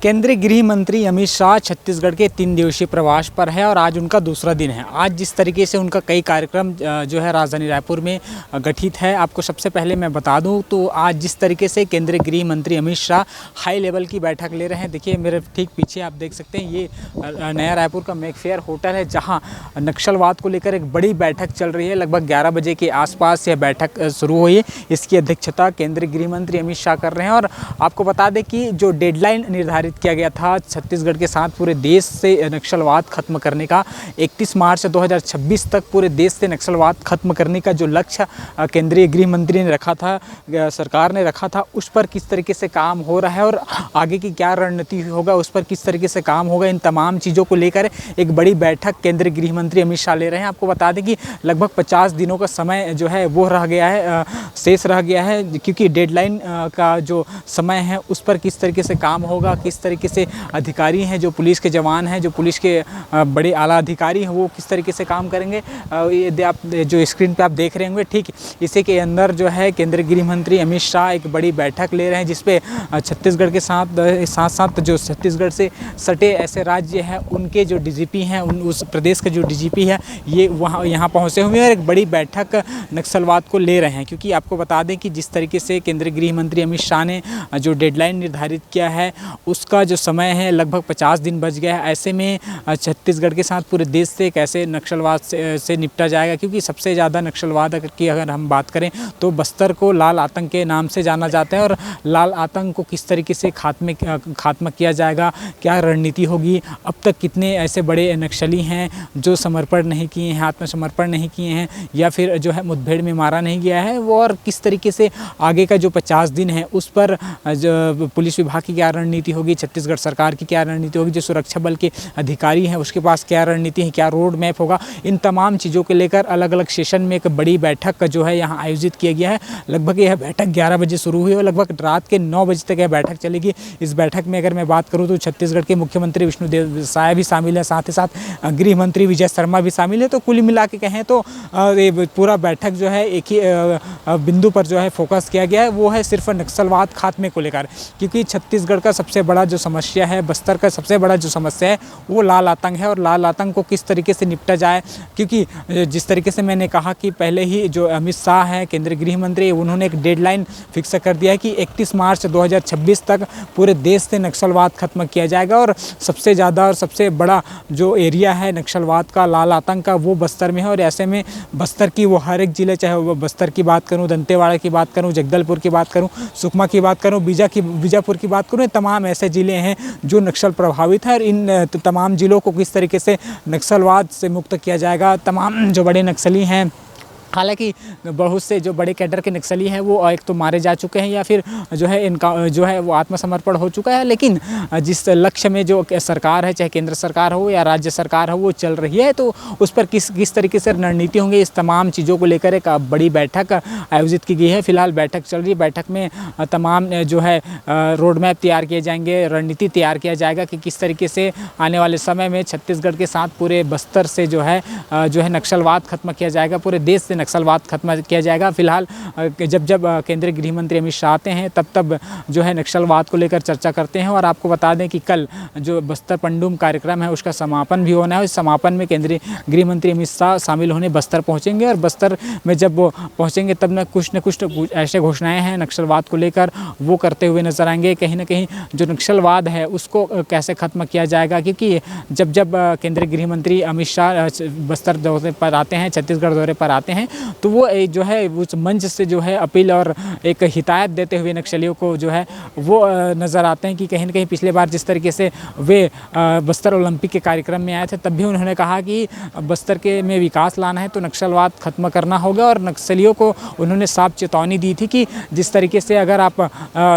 केंद्रीय गृह मंत्री अमित शाह छत्तीसगढ़ के 3 दिवसीय प्रवास पर है और आज उनका दूसरा दिन है। आज जिस तरीके से उनका कई कार्यक्रम जो है राजधानी रायपुर में गठित है, आपको सबसे पहले मैं बता दूं तो आज जिस तरीके से केंद्रीय गृह मंत्री अमित शाह हाई लेवल की बैठक ले रहे हैं। देखिए मेरे ठीक पीछे आप देख सकते हैं, ये नया रायपुर का मेकफेयर होटल है जहाँ नक्सलवाद को लेकर एक बड़ी बैठक चल रही है। लगभग 11 बजे के आसपास यह बैठक शुरू हुई है। इसकी अध्यक्षता केंद्रीय गृह मंत्री अमित शाह कर रहे हैं। और आपको बता दें कि जो डेडलाइन निर्धारित किया गया था छत्तीसगढ़ के साथ पूरे देश से नक्सलवाद खत्म करने का, 31 मार्च 2026 तक पूरे देश से नक्सलवाद खत्म करने का जो लक्ष्य केंद्रीय गृह मंत्री ने रखा था, सरकार ने रखा था, उस पर किस तरीके से काम हो रहा है और आगे की क्या रणनीति होगा, उस पर किस तरीके से काम होगा, इन तमाम चीज़ों को लेकर एक बड़ी बैठक केंद्रीय गृह मंत्री अमित शाह ले रहे हैं। आपको बता दें कि लगभग 50 दिनों का समय जो है वो रह गया है, शेष रह गया है, क्योंकि डेडलाइन का जो समय है उस पर किस तरीके से काम होगा, किस तरीके से अधिकारी हैं, जो पुलिस के जवान हैं, जो पुलिस के बड़े आला अधिकारी हैं, वो किस तरीके से काम करेंगे। ये आप जो स्क्रीन पे आप देख रहे होंगे, ठीक इसी के अंदर जो है केंद्रीय गृह मंत्री अमित शाह एक बड़ी बैठक ले रहे हैं, जिसपे छत्तीसगढ़ के साथ जो छत्तीसगढ़ से सटे ऐसे राज्य हैं उनके जो डीजीपी हैं, उस प्रदेश के जो डीजीपी है, ये यहाँ पहुँचे हुए हैं और एक बड़ी बैठक नक्सलवाद को ले रहे हैं। क्योंकि आपको बता दें कि जिस तरीके से केंद्रीय गृह मंत्री अमित शाह ने जो डेडलाइन निर्धारित किया है उसका जो समय है लगभग 50 दिन बच गया है। ऐसे में छत्तीसगढ़ के साथ पूरे देश से कैसे नक्सलवाद से निपटा जाएगा, क्योंकि सबसे ज़्यादा नक्सलवाद की अगर हम बात करें तो बस्तर को लाल आतंक के नाम से जाना जाता है। और लाल आतंक को किस तरीके से खात्मा किया जाएगा, क्या रणनीति होगी, अब तक कितने ऐसे बड़े नक्सली हैं जो समर्पण नहीं किए हैं, आत्मसमर्पण नहीं किए हैं, या फिर जो है मुठभेड़ में मारा नहीं गया है वो, और किस तरीके से आगे का जो 50 दिन है उस पर जो पुलिस विभाग की क्या रणनीति होगी, छत्तीसगढ़ सरकार की क्या रणनीति होगी, जो सुरक्षा बल के अधिकारी हैं उसके पास क्या रणनीति है, क्या रोड मैप होगा, इन तमाम चीज़ों को लेकर अलग अलग सेशन में एक बड़ी बैठक जो है यहाँ आयोजित किया गया है। लगभग यह बैठक 11 बजे शुरू हुई और लगभग रात के 9 बजे तक यह बैठक चलेगी। इस बैठक में अगर मैं बात करूँ तो छत्तीसगढ़ के मुख्यमंत्री विष्णुदेव साय भी शामिल है, साथ ही साथ गृह मंत्री विजय शर्मा भी शामिल है। तो कुल मिला के कहें तो ये पूरा बैठक जो है एक ही बिंदु पर जो है फोकस किया गया है, वो है सिर्फ नक्सलवाद खात्मे को लेकर। क्योंकि छत्तीसगढ़ का सबसे बड़ा जो समस्या है, बस्तर का सबसे बड़ा जो समस्या है वो लाल आतंक है, और लाल आतंक को किस तरीके से निपटा जाए। क्योंकि जिस तरीके से मैंने कहा कि पहले ही जो अमित शाह हैं केंद्रीय गृह मंत्री, उन्होंने एक डेडलाइन फिक्स कर दिया है कि 31 मार्च 2026 तक पूरे देश से नक्सलवाद खत्म किया जाएगा। और सबसे ज़्यादा और सबसे बड़ा जो एरिया है नक्सलवाद का, लाल आतंक का, वो बस्तर में है। और ऐसे में बस्तर की वो हर एक ज़िले, चाहे वो बस्तर की बात करूँ, दंतेवाड़ा की बात करूँ, जगदलपुर की बात करूँ, सुकमा की बात करूँ, बीजापुर की बात करूँ, तमाम ऐसे ज़िले हैं जो नक्सल प्रभावित है। और इन तमाम ज़िलों को किस तरीके से नक्सलवाद से मुक्त किया जाएगा। तमाम जो बड़े नक्सली हैं, हालांकि बहुत से जो बड़े कैडर के नक्सली हैं वो एक तो मारे जा चुके हैं या फिर जो है इनका जो है वो आत्मसमर्पण हो चुका है, लेकिन जिस लक्ष्य में जो सरकार है, चाहे केंद्र सरकार हो या राज्य सरकार हो, वो चल रही है, तो उस पर किस तरीके से रणनीति होंगे, इस तमाम चीज़ों को लेकर एक बड़ी बैठक आयोजित की गई है। फिलहाल बैठक चल रही है। बैठक में तमाम जो है रोड मैप तैयार किए जाएंगे, रणनीति तैयार किया जाएगा कि किस तरीके से आने वाले समय में छत्तीसगढ़ के साथ पूरे बस्तर से जो है नक्सलवाद खत्म किया जाएगा, पूरे देश से नक्सलवाद खत्म किया जाएगा। फिलहाल जब केंद्रीय गृह मंत्री अमित शाह आते हैं तब जो है नक्सलवाद को लेकर चर्चा करते हैं। और आपको बता दें कि कल जो बस्तर पंडुम कार्यक्रम है उसका समापन भी होना है। इस समापन में केंद्रीय गृह मंत्री अमित शाह शामिल होने बस्तर पहुंचेंगे, और बस्तर में जब वो पहुंचेंगे तब न कुछ ऐसे घोषणाएँ हैं नक्सलवाद को लेकर वो करते हुए नजर आएंगे। कहीं ना कहीं जो नक्सलवाद है उसको कैसे खत्म किया जाएगा, क्योंकि जब केंद्रीय गृह मंत्री अमित शाह बस्तर दौरे पर आते हैं, छत्तीसगढ़ दौरे पर आते हैं, तो वो जो है उस मंच से जो है अपील और एक हिदायत देते हुए नक्सलियों को जो है वो नज़र आते हैं कि कहीं ना कहीं पिछले बार जिस तरीके से वे बस्तर ओलंपिक के कार्यक्रम में आए थे तब भी उन्होंने कहा कि बस्तर के में विकास लाना है तो नक्सलवाद खत्म करना होगा। और नक्सलियों को उन्होंने साफ चेतावनी दी थी कि जिस तरीके से अगर आप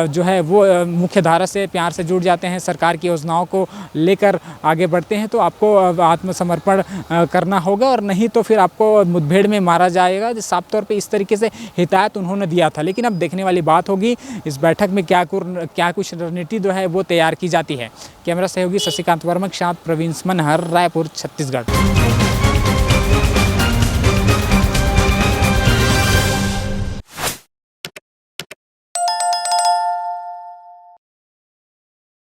जो है वो मुख्य धारा से प्यार से जुड़ जाते हैं, सरकार की योजनाओं को लेकर आगे बढ़ते हैं, तो आपको आत्मसमर्पण करना होगा, और नहीं तो फिर आपको मुठभेड़ में मारा जाएगा। साफ तौर पे इस तरीके से हिदायत उन्होंने दिया था। लेकिन अब देखने वाली बात होगी इस बैठक में क्या कुछ रणनीति जो है वो तैयार की जाती है। कैमरा सहयोगी शशिकांत वर्मा के साथ प्रवीण मनहर, रायपुर, छत्तीसगढ़।